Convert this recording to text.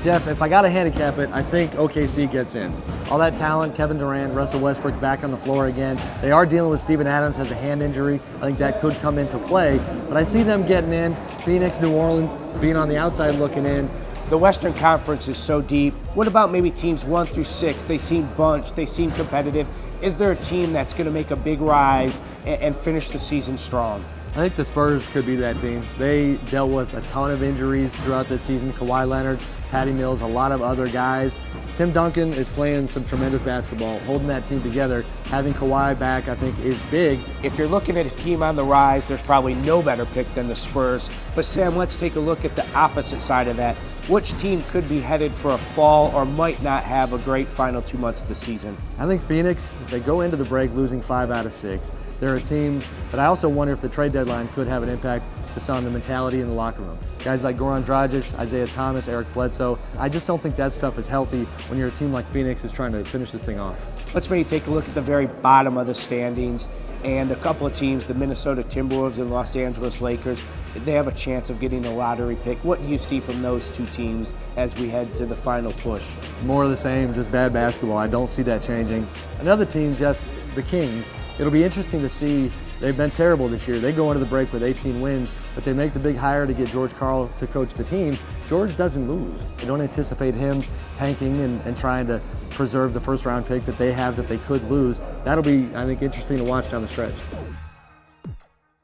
Jeff, if I got to handicap it, I think OKC gets in. All that talent, Kevin Durant, Russell Westbrook back on the floor again. They are dealing with Steven Adams has a hand injury. I think that could come into play. But I see them getting in. Phoenix, New Orleans being on the outside looking in. The Western Conference is so deep. What about maybe teams 1 through 6? They seem bunched, they seem competitive. Is there a team that's going to make a big rise and finish the season strong? I think the Spurs could be that team. They dealt with a ton of injuries throughout this season. Kawhi Leonard, Patty Mills, a lot of other guys. Tim Duncan is playing some tremendous basketball, holding that team together. Having Kawhi back, I think, is big. If you're looking at a team on the rise, there's probably no better pick than the Spurs. But Sam, let's take a look at the opposite side of that. Which team could be headed for a fall or might not have a great final 2 months of the season? I think Phoenix, they go into the break losing 5 out of 6. They're a team, but I also wonder if the trade deadline could have an impact just on the mentality in the locker room. Guys like Goran Dragic, Isaiah Thomas, Eric Bledsoe, I just don't think that stuff is healthy when you're a team like Phoenix is trying to finish this thing off. Let's maybe take a look at the very bottom of the standings and a couple of teams, the Minnesota Timberwolves and Los Angeles Lakers. They have a chance of getting a lottery pick. What do you see from those two teams as we head to the final push? More of the same, just bad basketball. I don't see that changing. Another team, Jeff, the Kings. It'll be interesting to see. They've been terrible this year. They go into the break with 18 wins, but they make the big hire to get George Karl to coach the team. George doesn't lose. They don't anticipate him tanking and trying to preserve the first round pick that they have that they could lose. That'll be, I think, interesting to watch down the stretch.